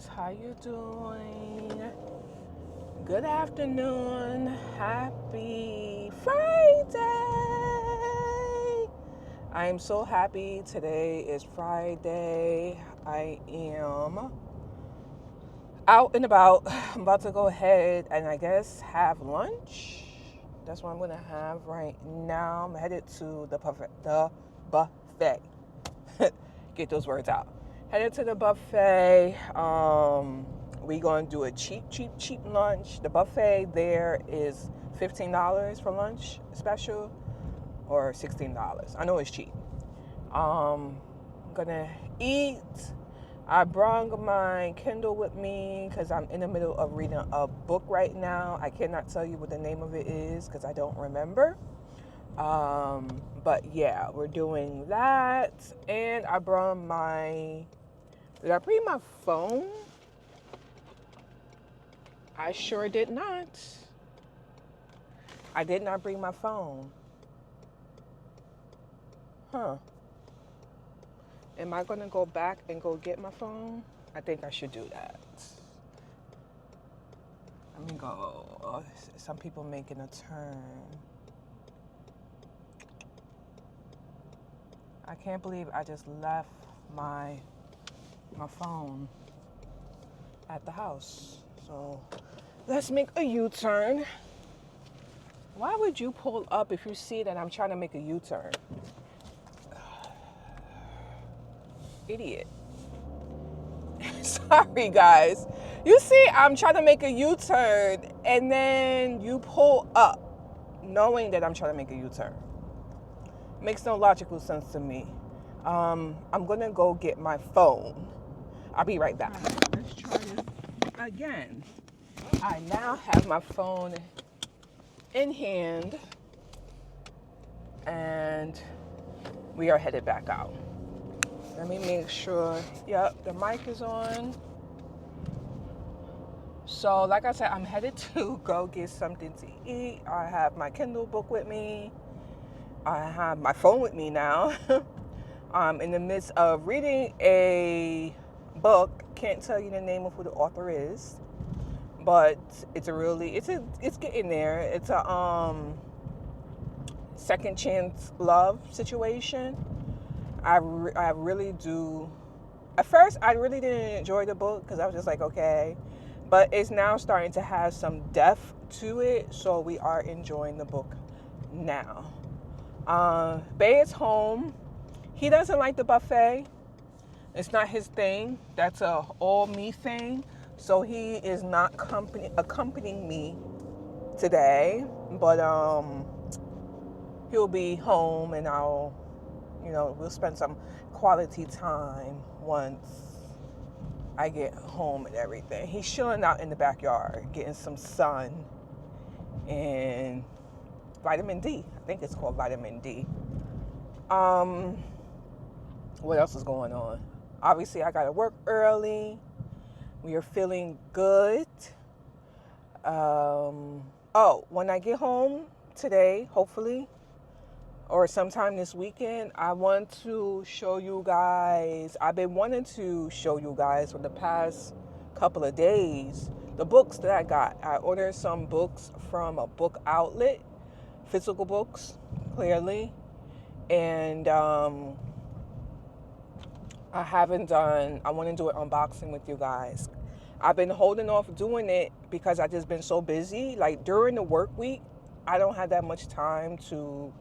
guys, how you doing? Good afternoon. Happy Friday. I am so happy today is Friday. I am out and about. I'm about to go ahead and I guess have lunch. That's what I'm gonna have right now. I'm headed to the buffet. Get those words out. Headed to the buffet. We gonna do a cheap lunch. The buffet there is $15 for lunch special, or $16. I know it's cheap. Gonna eat. I brought my Kindle with me because I'm in the middle of reading a book right now. I cannot tell you what the name of it is because I don't remember. But yeah, we're doing that. And I brought did I bring my phone? I sure did not. I did not bring my phone. Huh. Am I gonna go back and go get my phone? I think I should do that. Let me go. Oh, some people making a turn. I can't believe I just left my phone at the house. So let's make a U-turn. Why would you pull up if you see that I'm trying to make a U-turn? Idiot. Sorry, guys. You see, I'm trying to make a U-turn and then you pull up knowing that I'm trying to make a U-turn. Makes no logical sense to me. I'm gonna go get my phone. I'll be right back. Let's try this again. I now have my phone in hand and we are headed back out. Let me make sure, yep, the mic is on. So like I said, I'm headed to go get something to eat. I have my Kindle book with me. I have my phone with me now. I'm in the midst of reading a book. Can't tell you the name of who the author is, but it's getting there. It's a second chance love situation. I really do. At first, I really didn't enjoy the book because I was just like, okay, but it's now starting to have some depth to it. So we are enjoying the book now. Bay is home. He doesn't like the buffet. It's not his thing. That's a all me thing. So he is not accompanying me today. But he'll be home and we'll spend some quality time once I get home and everything. He's chilling out in the backyard, getting some sun and vitamin D. I think it's called vitamin D. What else is going on? Obviously, I got to work early. We are feeling good. When I get home today, hopefully, or sometime this weekend, I want to show you guys. I've been wanting to show you guys for the past couple of days the books that I got. I ordered some books from a book outlet, physical books, clearly. And I want to do an unboxing with you guys. I've been holding off doing it because I just been so busy. Like during the work week, I don't have that much time to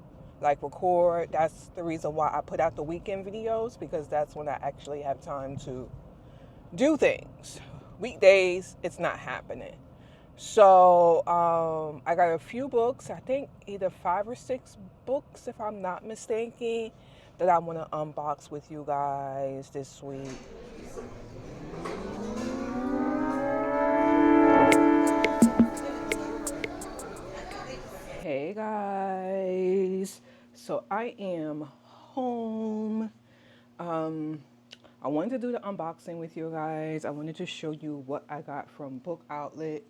record. That's the reason why I put out the weekend videos, because that's when I actually have time to do things. Weekdays, it's not happening. So I got a few books, I think either 5 or 6 books, if I'm not mistaken, that I want to unbox with you guys this week. Hey guys, so I am home. I wanted to do the unboxing with you guys. I wanted to show you what I got from Book Outlet.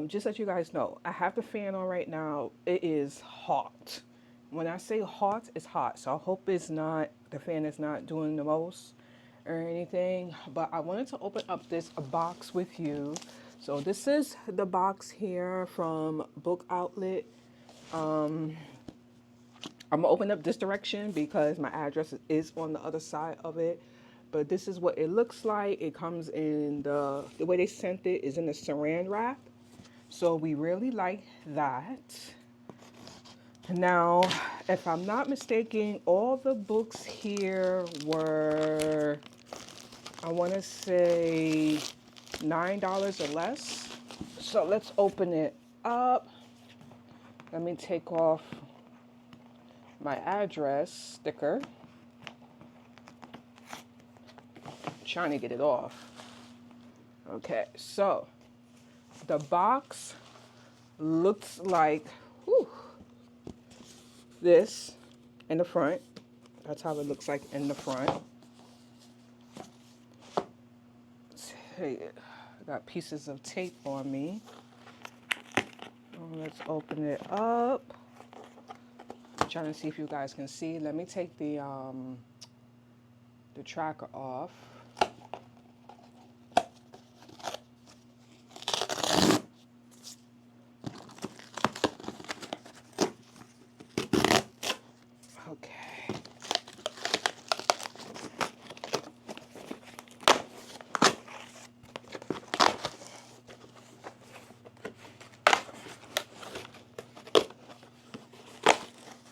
Just so you guys know, I have the fan on right now. It is hot. When I say hot, it's hot. So I hope the fan is not doing the most. or anything, but I wanted to open up this box with you. So this is the box here from Book Outlet. I'm gonna open up this direction because my address is on the other side of it. But this is what it looks like. It comes in the way they sent it is in the saran wrap. So we really like that. Now, if I'm not mistaken, all the books here were, I want to say, $9 or less. So let's open it up. Let me take off my address sticker. Trying to get it off. Okay, so the box looks like this in the front. That's how it looks like in the front. I got pieces of tape on me. Let's open it up. I'm trying to see if you guys can see. Let me take the tracker off. Okay.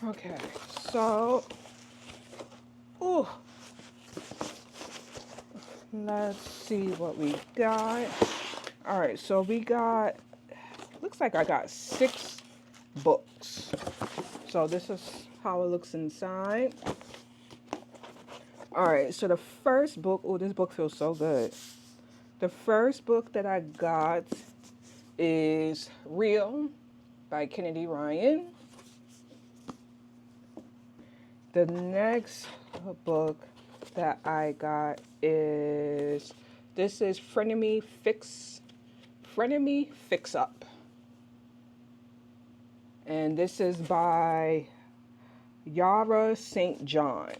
Okay, so, let's see what we got. All right, so we got, looks like I got 6 books. So this is how it looks inside. All right, so the first book, this book feels so good. The first book that I got is Real by Kennedy Ryan. The next book that I got is, this is Frenemy Fix Up. And this is by Yara St. John.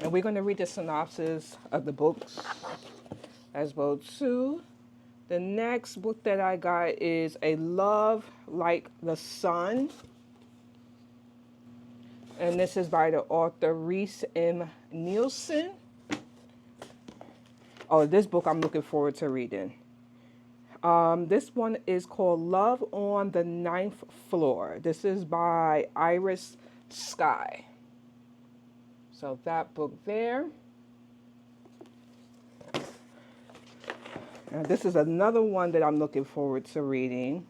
And we're going to read the synopsis of the books as well too. The next book that I got is A Love Like the Sun. And this is by the author Reese M. Nielsen. Oh, this book I'm looking forward to reading. This one is called Love on the Ninth Floor. This is by Iris Sky. So that book there. Now, this is another one that I'm looking forward to reading.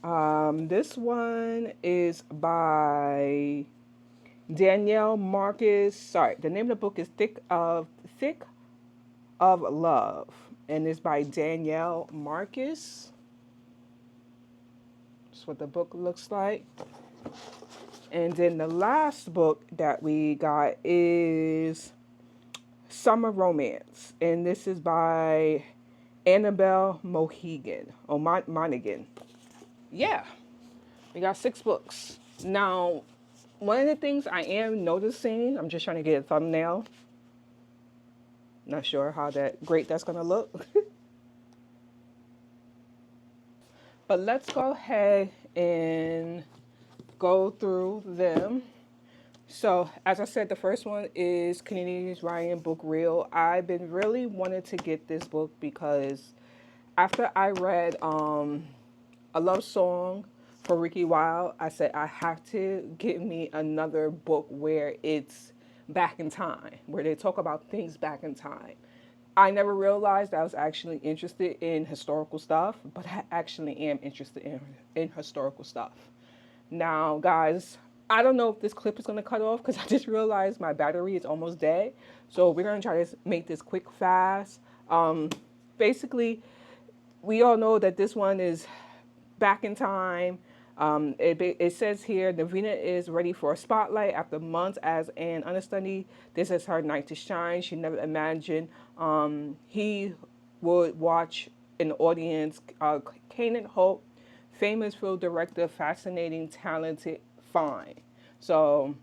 This one is by Danielle Marcus. Sorry, the name of the book is Thick of Love, and it's by Danielle Marcus. That's what the book looks like. And then the last book that we got is Summer Romance, and this is by Annabelle Monaghan. Yeah, we got 6 books. Now, one of the things I am noticing, I'm just trying to get a thumbnail. Not sure how great that's going to look. But let's go ahead and go through them. So, as I said, the first one is Kennedy Ryan book Real. I've been really wanting to get this book because after I read A Love Song for Ricky Wilde, I said I have to get me another book where it's back in time, where they talk about things back in time. I never realized I was actually interested in historical stuff, but I actually am interested in historical stuff. Now, guys, I don't know if this clip is going to cut off because I just realized my battery is almost dead. So we're going to try to make this quick, fast. Basically, we all know that this one is back in time. It says here, Navina is ready for a spotlight after months as an understudy. This is her night to shine. She never imagined he would watch an audience. Kanan Hope, famous film director, fascinating, talented, fine. So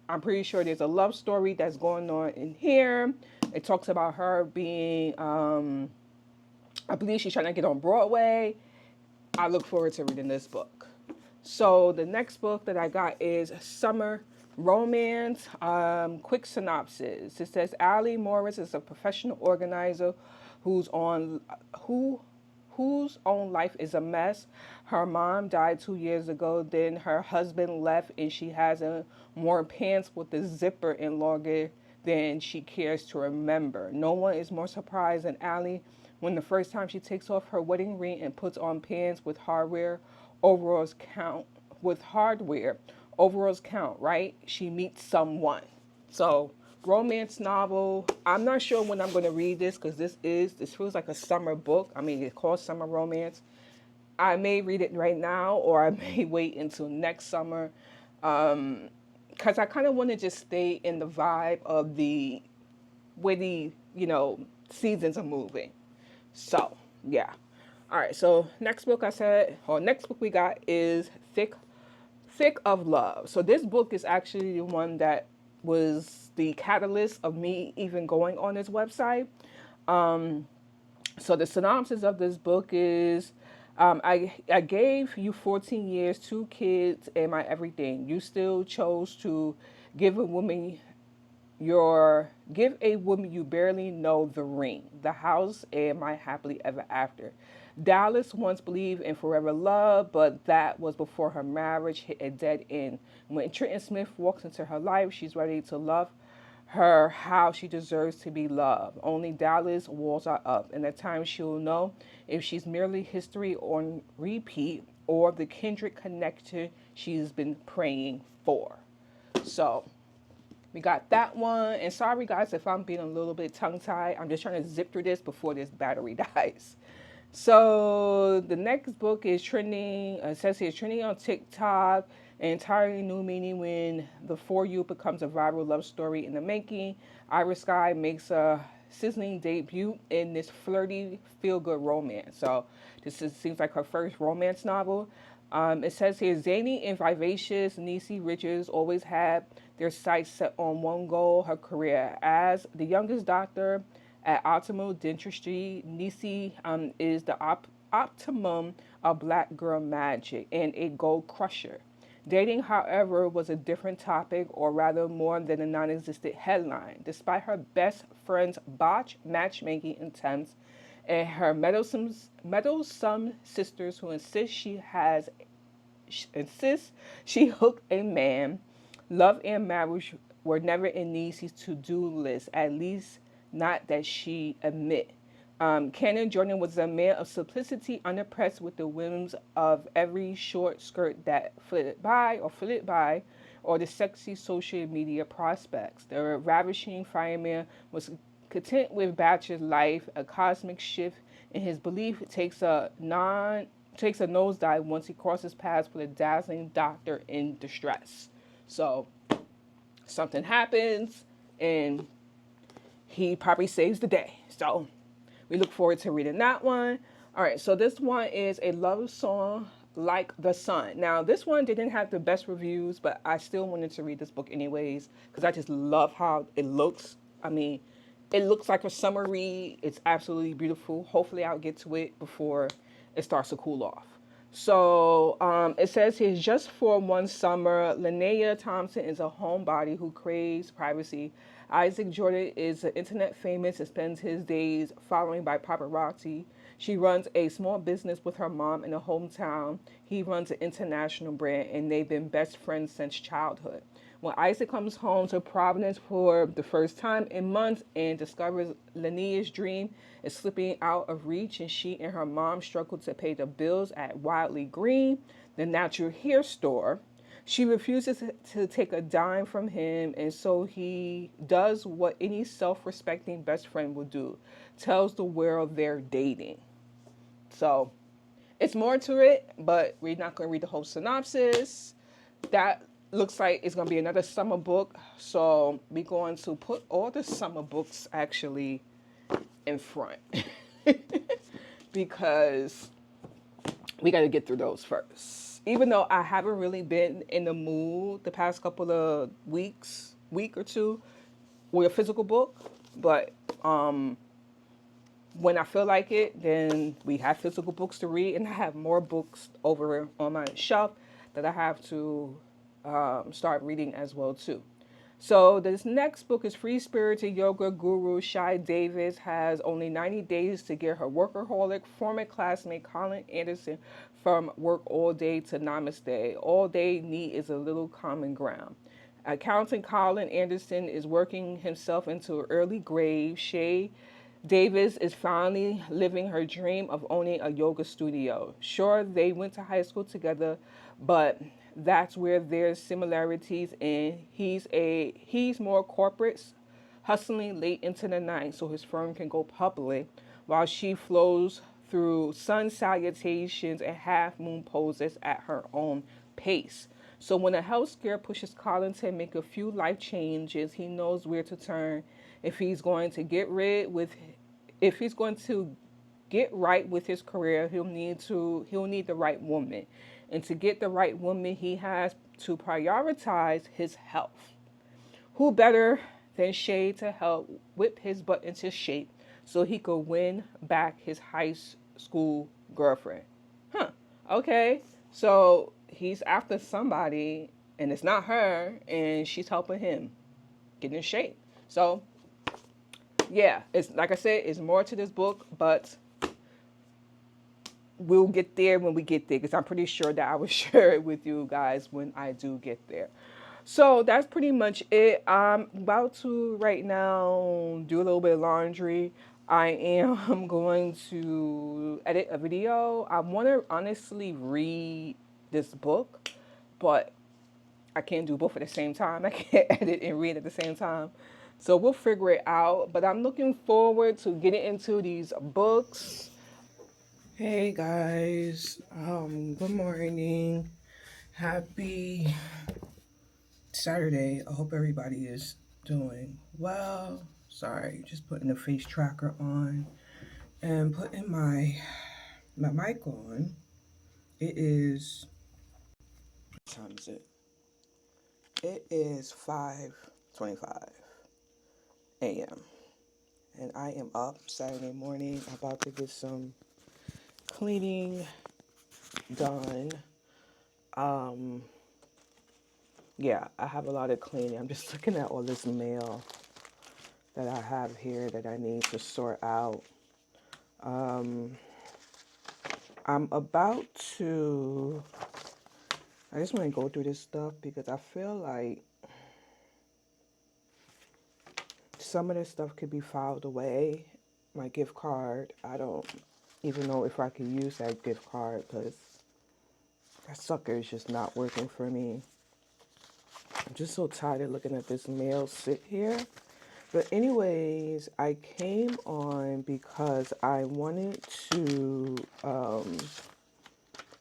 I'm pretty sure there's a love story that's going on in here. It talks about her being, I believe she's trying to get on Broadway. I look forward to reading this book. So the next book that I got is Summer Romance. Quick synopsis. It says Allie Morris is a professional organizer who's on who whose own life is a mess. Her mom died 2 years ago. Then her husband left, and she hasn't worn pants with the zipper in longer than she cares to remember. No one is more surprised than Allie when the first time she takes off her wedding ring and puts on pants with overalls count, overalls count, right? She meets someone. So, romance novel. I'm not sure when I'm going to read this because this feels like a summer book. I mean, it's called Summer Romance. I may read it right now or I may wait until next summer because I kind of want to just stay in the vibe of the where the seasons are moving. So yeah. All right. So next book next book we got is Thick of Love. So this book is actually the one that was the catalyst of me even going on this website. So the synopsis of this book is I gave you 14 years, 2 kids, and my everything. You still chose to give a woman you barely know the ring, the house, and my happily ever after. Dallas once believed in forever love, but that was before her marriage hit a dead end. When Trenton Smith walks into her life, she's ready to love her how she deserves to be loved. Only Dallas' walls are up, and at times she'll know if she's merely history on repeat or the kindred connection she's been praying for. So we got that one. And sorry, guys, if I'm being a little bit tongue-tied. I'm just trying to zip through this before this battery dies. So the next book is trending. It says here, trending on TikTok. An entirely new meaning when the For You becomes a viral love story in the making. Iris Sky makes a sizzling debut in this flirty, feel-good romance. So seems like her first romance novel. It says here, zany and vivacious Niecy Richards always had their sights set on one goal, her career. As the youngest doctor at Optimal Dentistry, Niecy is the optimum of black girl magic and a gold crusher. Dating, however, was a different topic, or rather more than a non-existent headline. Despite her best friend's botched matchmaking attempts and her meddlesome sisters who insist she hooked a man, love and marriage were never in Niecy's to-do list, at least not that she admit. Cannon Jordan was a man of simplicity, unimpressed with the whims of every short skirt that flitted by, or the sexy social media prospects. The ravishing fireman was content with bachelor life. A cosmic shift in his belief takes a nosedive once he crosses paths with a dazzling doctor in distress. So something happens, and he probably saves the day. So we look forward to reading that one. All right, so this one is a love song like the sun. Now, this one didn't have the best reviews, but I still wanted to read this book anyways because I just love how it looks. I mean, it looks like a summer read. It's absolutely beautiful. Hopefully, I'll get to it before it starts to cool off. So it says here, just for one summer, Linnea Thompson is a homebody who craves privacy. Isaac Jordan is internet famous and spends his days following by paparazzi. She runs a small business with her mom in a hometown. He runs an international brand, and they've been best friends since childhood. When Isaac comes home to Providence for the first time in months and discovers Linnea's dream is slipping out of reach, and she and her mom struggle to pay the bills at Wildly Green, the natural hair store, she refuses to take a dime from him, and so he does what any self-respecting best friend would do, tells the world they're dating. So it's more to it, but we're not going to read the whole synopsis. That looks like it's going to be another summer book, so we're going to put all the summer books actually in front because we got to get through those first. even though I haven't really been in the mood the past couple of week or two, with a physical book, but when I feel like it, then we have physical books to read, and I have more books over on my shelf that I have to start reading as well too. So this next book is Free Spirited Yoga Guru Shai Davis has only 90 days to get her workaholic former classmate Colin Anderson from work all day to namaste. All they need is a little common ground. Accountant Colin Anderson is working himself into an early grave. Shay Davis is finally living her dream of owning a yoga studio. Sure, they went to high school together, but that's where there's similarities in he's more corporate, hustling late into the night so his firm can go public, while she flows through sun salutations and half moon poses at her own pace. So when a health scare pushes Colin to make a few life changes, he knows where to turn if he's going to get rid with if he's going to get right with his career. He'll need the right woman. And to get the right woman, he has to prioritize his health. Who better than Shay to help whip his butt into shape so he could win back his high school girlfriend? Huh. Okay. So he's after somebody and it's not her and she's helping him get in shape. So yeah, it's like I said, it's more to this book, but we'll get there when we get there because I'm pretty sure that I will share it with you guys when I do get there. So that's pretty much it. I'm about to right now do a little bit of laundry. I am going to edit a video. I want to honestly read this book, but I can't do both at the same time. I can't edit and read at the same time. So we'll figure it out. But I'm looking forward to getting into these books. Hey guys, good morning. Happy Saturday. I hope everybody is doing well. Sorry, just putting the face tracker on and putting my mic on. It is what time is it? It is 5:25 a.m. and I am up Saturday morning about to get some cleaning done. Yeah, I have a lot of cleaning. I'm just looking at all this mail that I have here that I need to sort out. I'm about to, I just want to go through this stuff because I feel like some of this stuff could be filed away. My gift card, I don't even know if I can use that gift card because that sucker is just not working for me. I'm just so tired of looking at this mail sit here. But anyways, I came on because I wanted to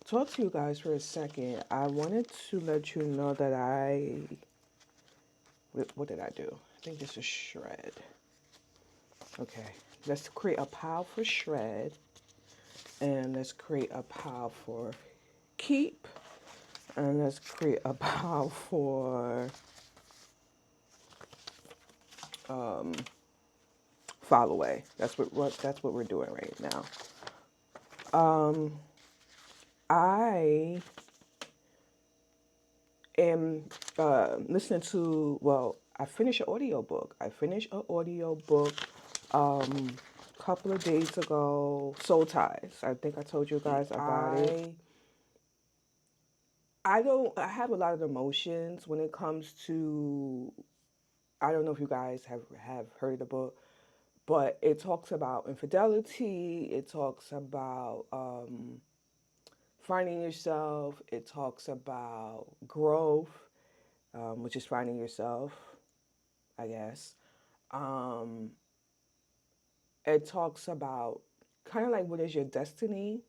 talk to you guys for a second. I wanted to let you know that what did I do? I think this is shred. Okay, let's create a pile for shred. And let's create a pile for keep. And let's create a pile for file away. That's what we're doing right now. I am listening to, well, I finished an audiobook. A couple of days ago, Soul Ties. I think I told you guys about it. I have a lot of emotions when it comes to, I don't know if you guys have heard of the book, but it talks about infidelity. It talks about finding yourself. It talks about growth, which is finding yourself, I guess. It talks about kind of like what is your destiny.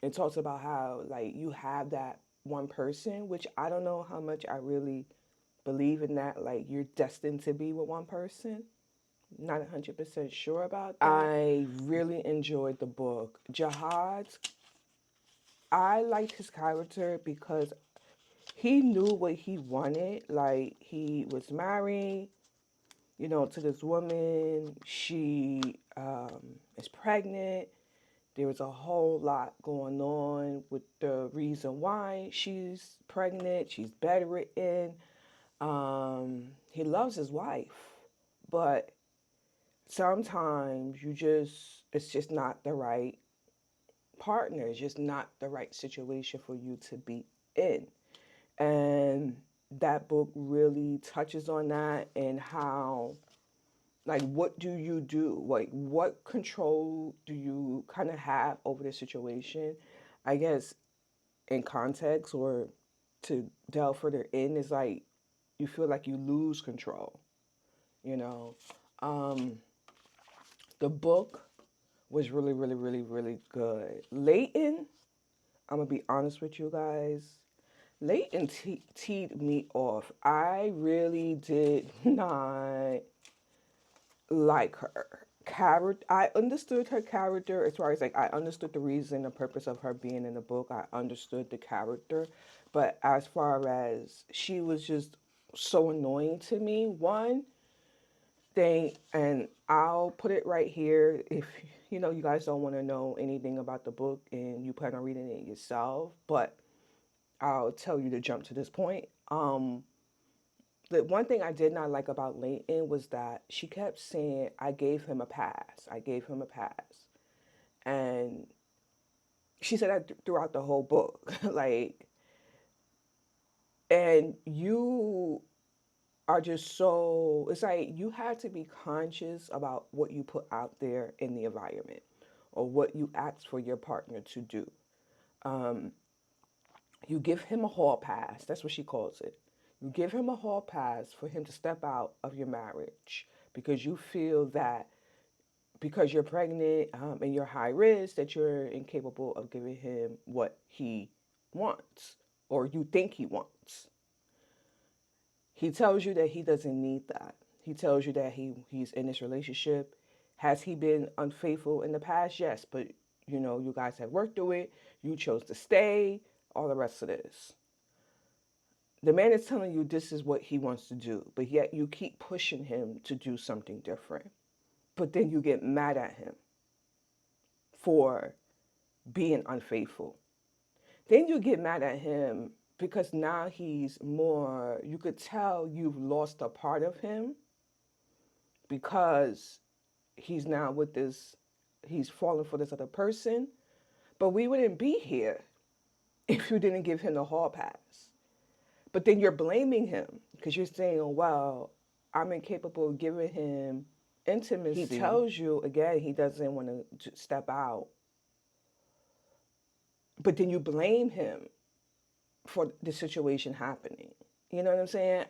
It talks about how like you have that one person, which I don't know how much I really believe in that. Like you're destined to be with one person. Not 100% sure about that. I really enjoyed the book. Jihad's I liked his character because he knew what he wanted. Like, he was married, to this woman. She is pregnant. There was a whole lot going on with the reason why she's pregnant. She's bedridden. He loves his wife, but sometimes it's just not the right partner. It's just not the right situation for you to be in. And that book really touches on that, and how, like, what do you do? Like, what control do you kind of have over the situation? I guess in context, or to delve further in, is like you feel like you lose control, you know. Um, the book was really, really, really, really good. Leighton, I'm gonna be honest with you guys. Leighton teed me off. I really did not like her character. I understood her character as far as, like, I understood the reason, the purpose of her being in the book. I understood the character, but as far as, she was just so annoying to me. One thing, and I'll put it right here, if you guys don't want to know anything about the book and you plan on reading it yourself, but I'll tell you to jump to this point. The one thing I did not like about Leighton was that she kept saying, I gave him a pass. I gave him a pass. And she said that throughout the whole book. Like, and you are just so, it's like you had to be conscious about what you put out there in the environment, or what you ask for your partner to do. Um, you give him a hall pass. That's what she calls it. You give him a hall pass for him to step out of your marriage, because you feel that because you're pregnant, and you're high risk, that you're incapable of giving him what he wants, or you think he wants. He tells you that he doesn't need that. He tells you that he's in this relationship. Has he been unfaithful in the past? Yes, but you guys have worked through it. You chose to stay. All the rest of this. The man is telling you this is what he wants to do, but yet you keep pushing him to do something different. But then you get mad at him for being unfaithful. Then you get mad at him because now he's more, you could tell you've lost a part of him, because he's now with this, he's fallen for this other person. But we wouldn't be here if you didn't give him the hall pass. But then you're blaming him because you're saying, oh, well, I'm incapable of giving him intimacy. He tells you again he doesn't want to step out. But then you blame him for the situation happening. You know what I'm saying?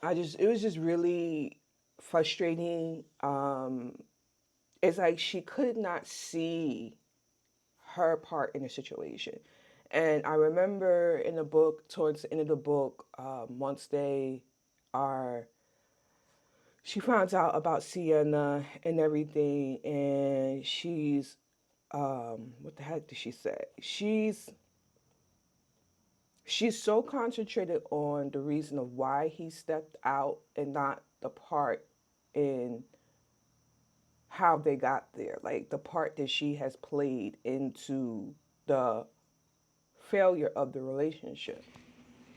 It was just really frustrating. It's like she could not see her part in the situation. And I remember in the book, towards the end of the book, once they are, she finds out about Sienna and everything, and what the heck did she say? She's so concentrated on the reason of why he stepped out, and not the part in how they got there, like the part that she has played into the failure of the relationship.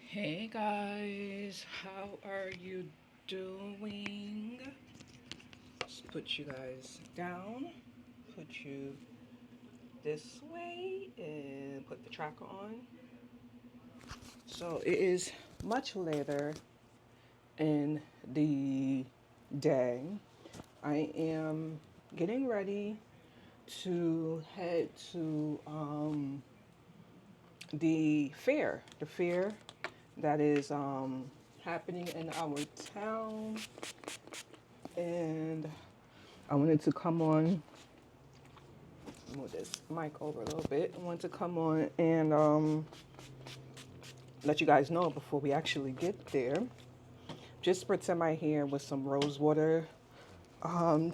Hey guys, how are you doing? Let's put you guys down, put you this way, and put the tracker on. So it is much later in the day. I am getting ready to head to the fair that is happening in our town, and I wanted to come on, move this mic over a little bit. I wanted to come on and let you guys know before we actually get there. Just spritz my hair with some rose water,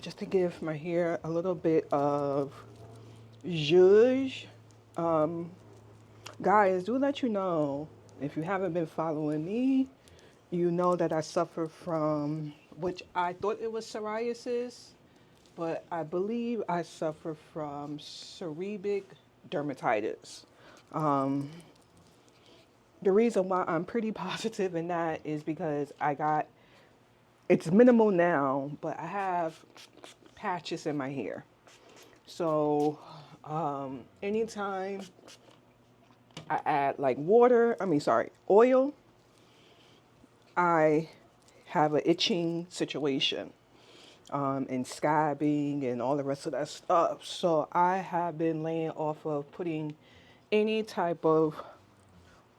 just to give my hair a little bit of zhuzh. Guys, do let you know, if you haven't been following me, you know that I suffer from, which I thought it was psoriasis, but I believe I suffer from seborrheic dermatitis. Um, the reason why I'm pretty positive in that is because it's minimal now, but I have patches in my hair. So anytime I add like oil, I have an itching situation, and scabbing and all the rest of that stuff. So I have been laying off of putting any type of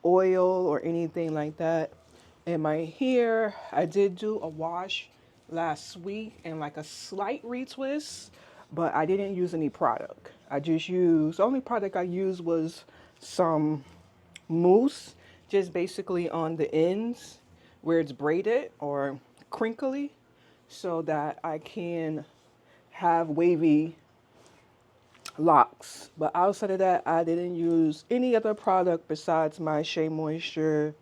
oil or anything like that in my hair. I did do a wash last week and like a slight retwist, but I didn't use any product. The only product I used was some mousse, just basically on the ends where it's braided or crinkly, so that I can have wavy locks. But outside of that, I didn't use any other product besides my Shea Moisture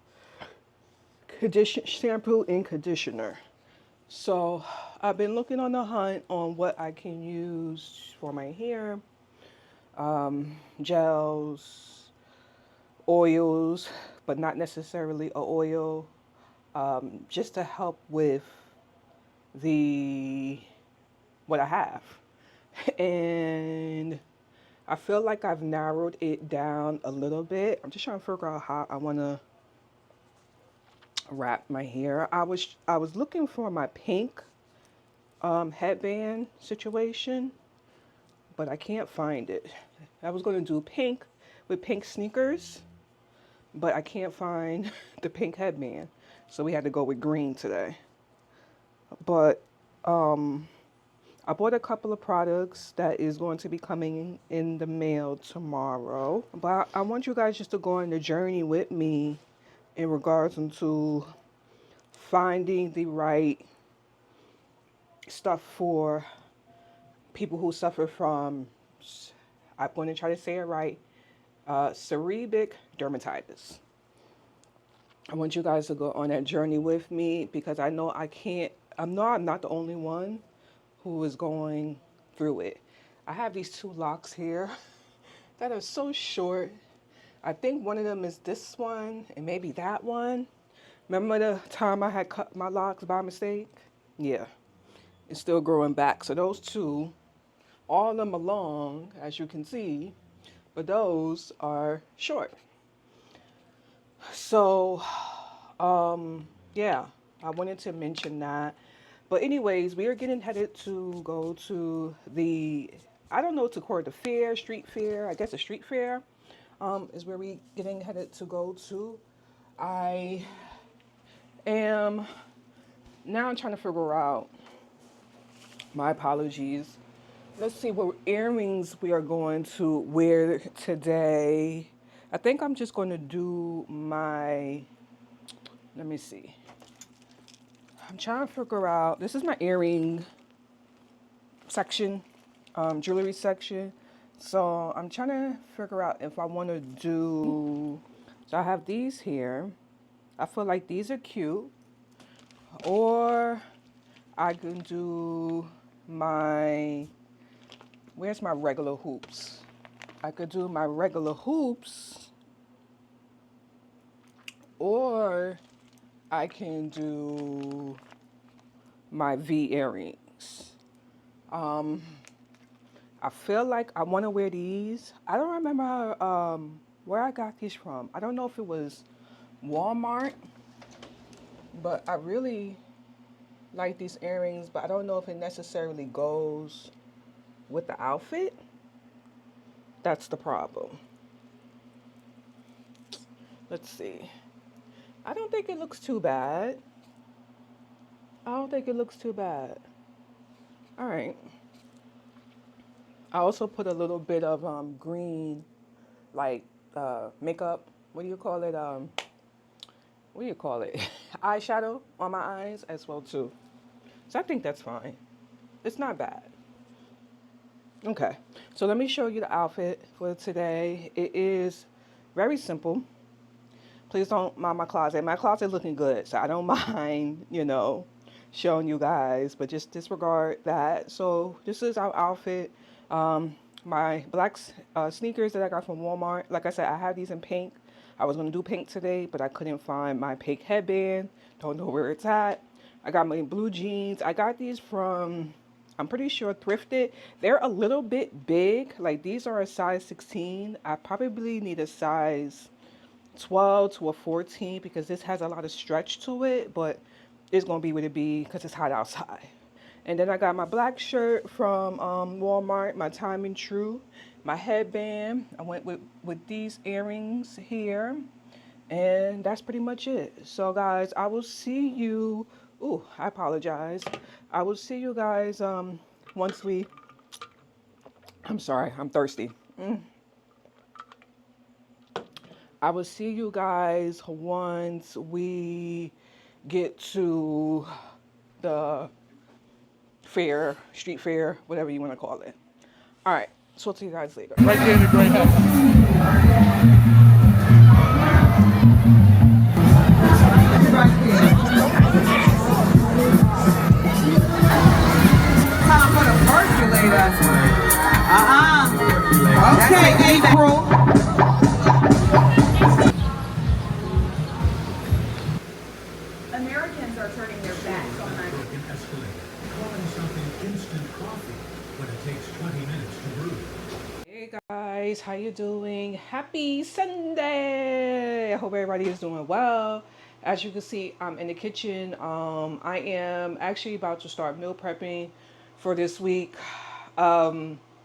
shampoo and conditioner. So I've been looking on the hunt on what I can use for my hair, gels, oils, but not necessarily a oil, just to help with the what I have. And I feel like I've narrowed it down a little bit. I'm just trying to figure out how I want to wrap my hair. I was looking for my pink headband situation, but I can't find it. I was going to do pink with pink sneakers, but I can't find the pink headband. So we had to go with green today. But I bought a couple of products that is going to be coming in the mail tomorrow. But I want you guys just to go on the journey with me in regards to finding the right stuff for people who suffer from, I'm going to try to say it right, seborrheic dermatitis. I want you guys to go on that journey with me because I know I'm not the only one who is going through it. I have these two locks here that are so short. I think one of them is this one and maybe that one. Remember the time I had cut my locks by mistake? Yeah, it's still growing back. So those two, all of them are long, as you can see, but those are short. So, yeah, I wanted to mention that. But anyways, we are getting headed to go to I don't know what to call it, the fair, street fair. I guess a street fair is where we getting headed to go to. I am now trying to figure out, my apologies. Let's see what earrings we are going to wear today. I think I'm just going to do let me see. I'm trying to figure out, this is my earring section, jewelry section. So I'm trying to figure out if I want to so I have these here. I feel like these are cute. Or I can do where's my regular hoops? I could do my regular hoops, or I can do my V earrings. I feel like I want to wear these. I don't remember where I got these from. I don't know if it was Walmart, but I really like these earrings, but I don't know if it necessarily goes with the outfit. That's the problem. Let's see. I don't think it looks too bad. I don't think it looks too bad. All right. I also put a little bit of green, like makeup. What do you call it? What do you call it? Eyeshadow on my eyes as well too. So I think that's fine. It's not bad. Okay, so let me show you the outfit for today. It is very simple. Please don't mind my closet. My closet looking good, so I don't mind, showing you guys, but just disregard that. So this is our outfit. My black sneakers that I got from Walmart. Like I said, I have these in pink. I was gonna do pink today, but I couldn't find my pink headband. Don't know where it's at. I got my blue jeans. I got these from, I'm pretty sure, thrifted. They're a little bit big. Like these are a size 16. I probably need a size 12 to a 14 because this has a lot of stretch to it, but it's gonna be what it be because it's hot outside. And then I got my black shirt from Walmart, my Timing True, my headband. I went with these earrings here, and that's pretty much it. So guys, I will see you. Ooh, I apologize. I will see you guys once we. I'm sorry, I'm thirsty. I will see you guys once we get to the fair, street fair, whatever you want to call it. All right, so I'll see you guys later. Right there in the gray house. Time for the percolator. Okay, April. Americans are turning their backs on that. Can escalate. Calling something instant coffee when it takes 20 minutes to brew. Hey guys, how you doing? Happy Sunday! I hope everybody is doing well. As you can see, I'm in the kitchen. I am actually about to start meal prepping for this week.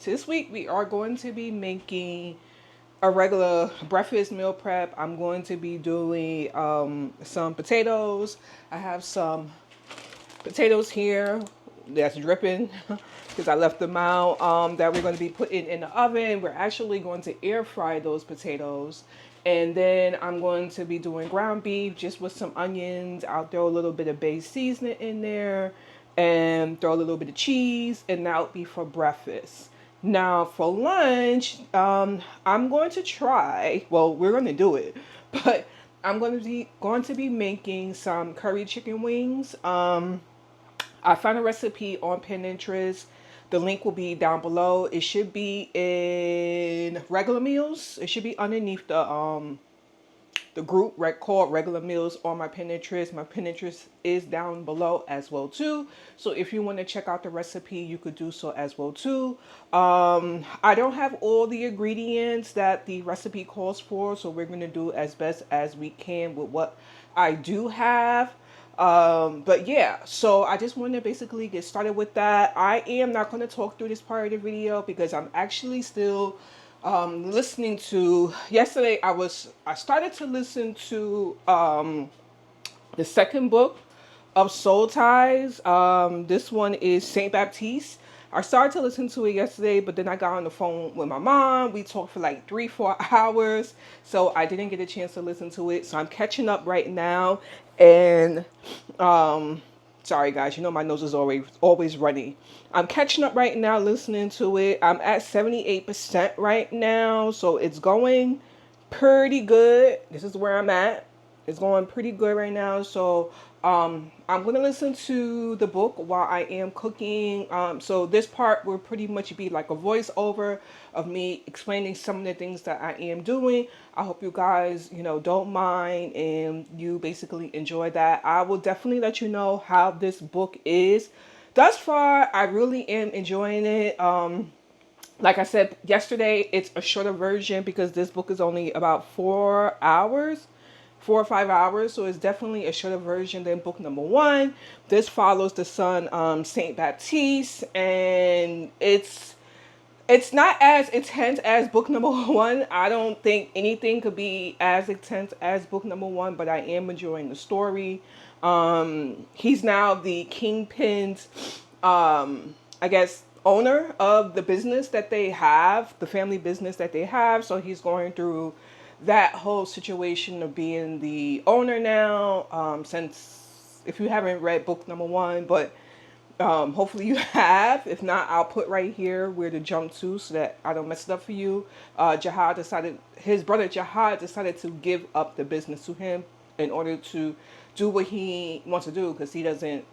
This week we are going to be making a regular breakfast meal prep. I'm going to be doing some potatoes. I have some potatoes here that's dripping because I left them out, that we're going to be putting in the oven. We're actually going to air fry those potatoes. And then I'm going to be doing ground beef just with some onions. I'll throw a little bit of base seasoning in there and throw a little bit of cheese, and that'll be for breakfast. Now for lunch, I'm going to try, well, we're going to do it, but I'm going to be making some curry chicken wings. I found a recipe on Pinterest. The link will be down below. It should be in regular meals. It should be underneath the group called regular meals on my Pinterest. My Pinterest is down below as well too. So if you want to check out the recipe, you could do so as well too. I don't have all the ingredients that the recipe calls for, so we're going to do as best as we can with what I do have. But yeah, so I just want to basically get started with that. I am not going to talk through this part of the video because I'm actually still listening to, yesterday I started to listen to the second book of Soul Ties. This one is Saint Baptiste. I started to listen to it yesterday, but then I got on the phone with my mom. We talked for like 3-4 hours, so I didn't get a chance to listen to it. So I'm catching up right now, and sorry guys, you know my nose is always runny. I'm catching up right now, listening to it. I'm at 78% right now, so it's going pretty good. This is where I'm at. It's going pretty good right now. So I'm going to listen to the book while I am cooking. So this part will pretty much be like a voiceover of me explaining some of the things that I am doing. I hope you guys, don't mind and you basically enjoy that. I will definitely let you know how this book is. Thus far, I really am enjoying it. Like I said yesterday, it's a shorter version because this book is only about 4 hours. 4 or 5 hours, so it's definitely a shorter version than book number 1. This follows the son, Saint Baptiste, and it's not as intense as book number 1. I don't think anything could be as intense as book number 1, but I am enjoying the story. He's now the kingpin's, I guess, owner of the business that they have, the family business that they have. So he's going through that whole situation of being the owner now, since, if you haven't read book number 1, but Hopefully you have. If not, I'll put right here where to jump to so that I don't mess it up for you. His brother Jihad decided to give up the business to him in order to do what he wants to do because he doesn't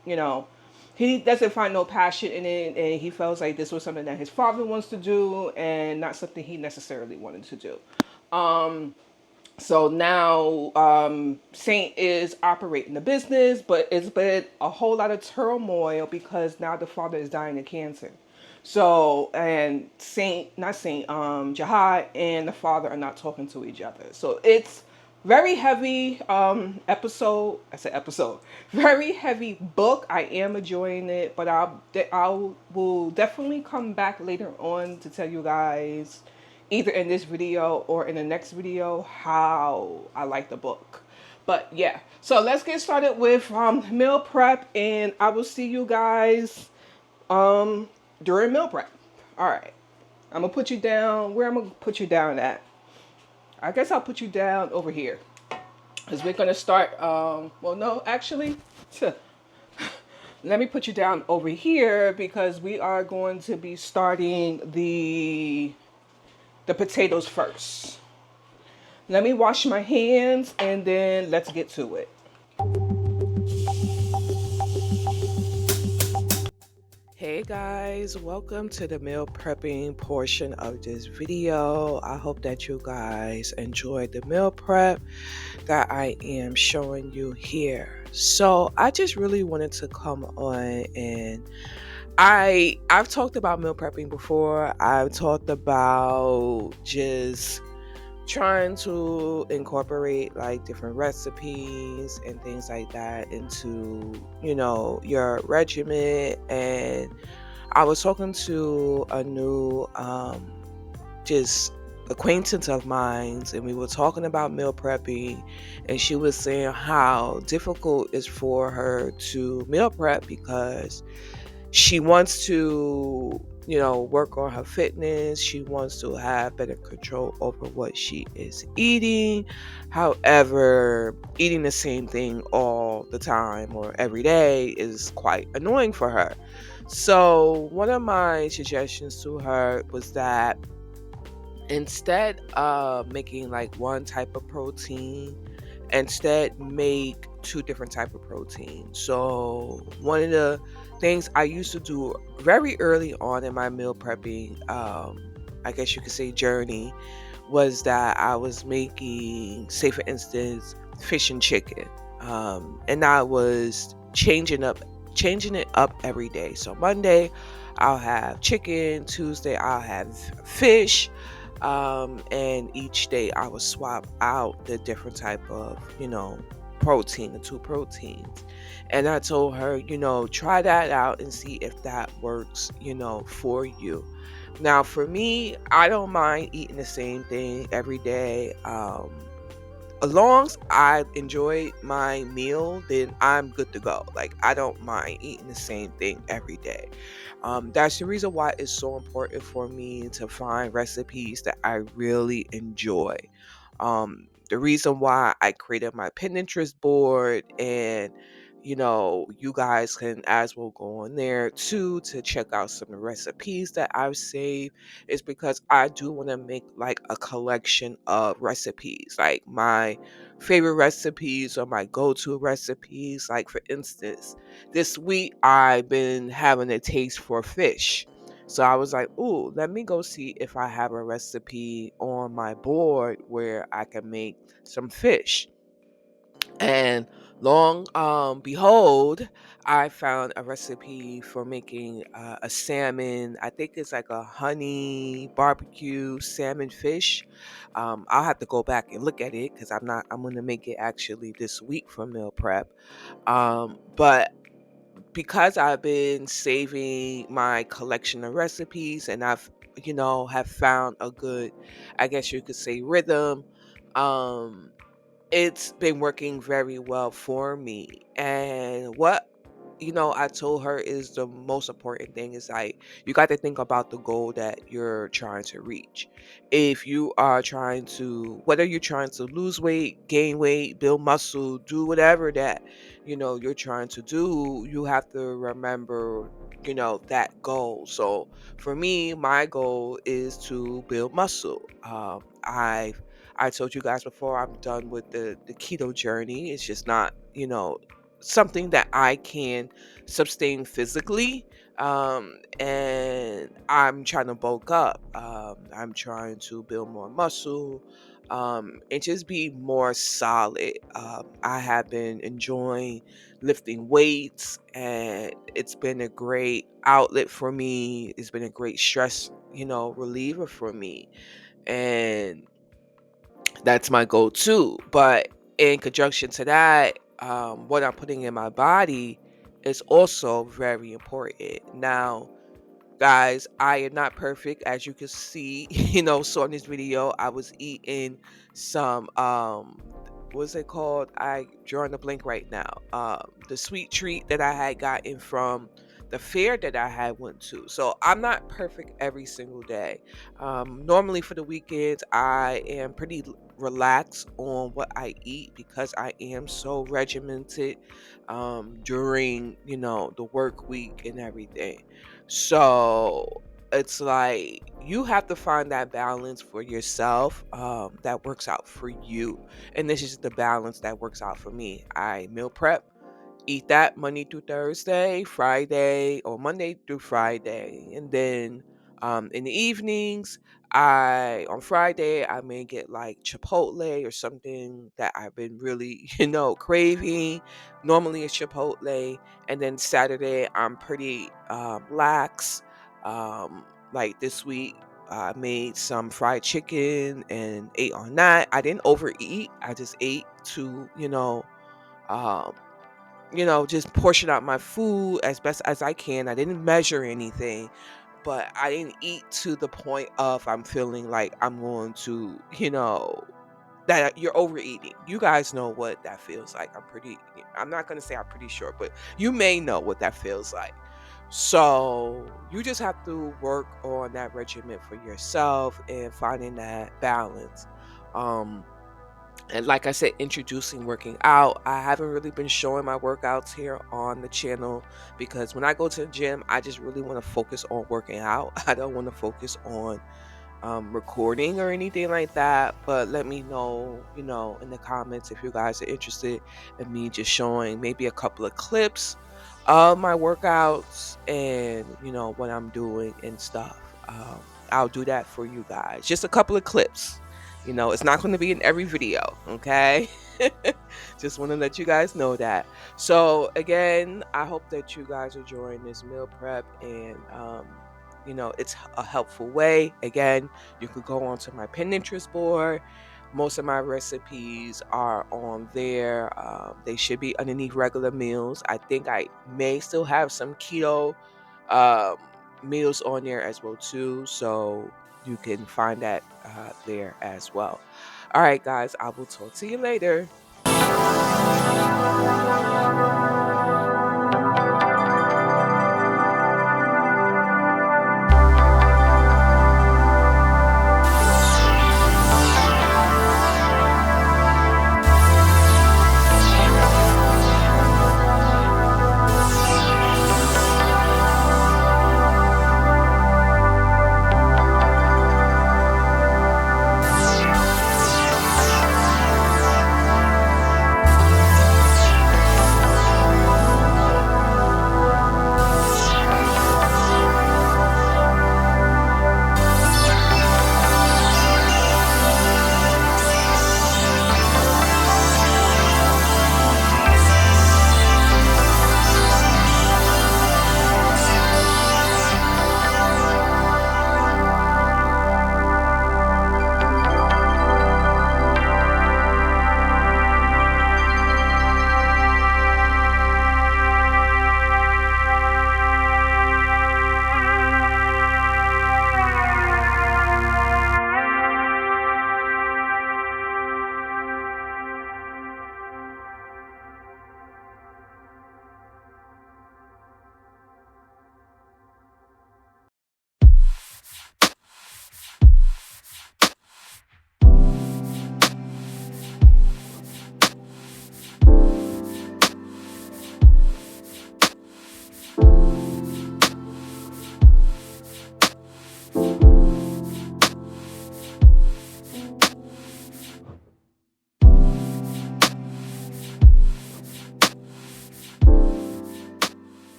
find no passion in it, and he feels like this was something that his father wants to do and not something he necessarily wanted to do. So now Saint is operating the business, but it's been a whole lot of turmoil because now the father is dying of cancer. So and Jihad and the father are not talking to each other. So it's very heavy episode. I said episode. Very heavy book. I am enjoying it, but I will definitely come back later on to tell you guys either in this video or in the next video how I like the book. But yeah, so let's get started with meal prep, and I will see you guys during meal prep. All right, I'm gonna put you down. Where I'm gonna put you down at? I guess I'll put you down over here because we're gonna start. Well, no, actually, let me put you down over here because we are going to be starting the potatoes first. Let me wash my hands and then let's get to it. Hey guys, welcome to the meal prepping portion of this video. I hope that you guys enjoyed the meal prep that I am showing you here. So I just really wanted to come on and I've talked about meal prepping before. I've talked about just trying to incorporate like different recipes and things like that into your regimen. And I was talking to a new just acquaintance of mine, and we were talking about meal prepping, and she was saying how difficult it's for her to meal prep because she wants to work on her fitness. She wants to have better control over what she is eating. However, eating the same thing all the time or every day is quite annoying for her. So one of my suggestions to her was that instead of making like one type of protein, instead make two different type of protein. So one of the things I used to do very early on in my meal prepping, I guess you could say journey, was that I was making, say for instance, fish and chicken, and I was changing it up every day. So Monday I'll have chicken, Tuesday I'll have fish, and each day I would swap out the different type of protein, the two proteins. And I told her, try that out and see if that works for you. Now for me, I don't mind eating the same thing every day. As long as I enjoy my meal, then I'm good to go. Like, I don't mind eating the same thing every day. That's the reason why it's so important for me to find recipes that I really enjoy. The reason why I created my Pinterest board, and you guys can as well go on there too to check out some of the recipes that I've saved, is because I do want to make like a collection of recipes, like my favorite recipes or my go-to recipes. Like for instance, this week I've been having a taste for fish. So I was like, ooh, let me go see if I have a recipe on my board where I can make some fish. And long behold, I found a recipe for making a salmon. I think it's like a honey barbecue salmon fish. I'll have to go back and look at it because I'm going to make it actually this week for meal prep. But because I've been saving my collection of recipes, and I've have found a good, I guess you could say, rhythm, um it's been working very well for me. And what I told her is the most important thing is like you got to think about the goal that you're trying to reach. If you are trying to, whether you're trying to lose weight, gain weight, build muscle, do whatever that you're trying to do, you have to remember that goal. So for me, my goal is to build muscle. I told you guys before, I'm done with the keto journey. It's just not, something that I can sustain physically. And I'm trying to bulk up. I'm trying to build more muscle, and just be more solid. I have been enjoying lifting weights, and it's been a great outlet for me. It's been a great stress, reliever for me. And that's my goal too. But in conjunction to that, what I'm putting in my body is also very important. Now, guys, I am not perfect, as you can see. So in this video, I was eating some what's it called? I drawing a blank right now. The sweet treat that I had gotten from the fair that I had went to. So I'm not perfect every single day. Normally for the weekends, I am pretty relaxed on what I eat because I am so regimented during the work week and everything. So it's like you have to find that balance for yourself, that works out for you. And this is the balance that works out for me. I meal prep, eat that Monday through Thursday, Friday, or Monday through Friday. And then in the evenings, I on Friday I may get like Chipotle or something that I've been really, craving. Normally it's Chipotle. And then Saturday I'm pretty lax. Like this week I made some fried chicken and ate on that. I didn't overeat. I just ate to, um, just portion out my food as best as I can. I didn't measure anything, but I didn't eat to the point of I'm feeling like I'm going to, that you're overeating. You guys know what that feels like. I'm not going to say I'm pretty sure, but you may know what that feels like. So you just have to work on that regimen for yourself and finding that balance. Um, and like I said, introducing working out. I haven't really been showing my workouts here on the channel because when I go to the gym, I just really want to focus on working out. I don't want to focus on recording or anything like that. But let me know, in the comments if you guys are interested in me just showing maybe a couple of clips of my workouts and, what I'm doing and stuff. I'll do that for you guys. Just a couple of clips. It's not going to be in every video, okay? Just want to let you guys know that. So, again, I hope that you guys are enjoying this meal prep and, it's a helpful way. Again, you could go onto my Pinterest board. Most of my recipes are on there. They should be underneath regular meals. I think I may still have some keto um, meals on there as well too. So you can find that there as well. All right, guys, I will talk to you later.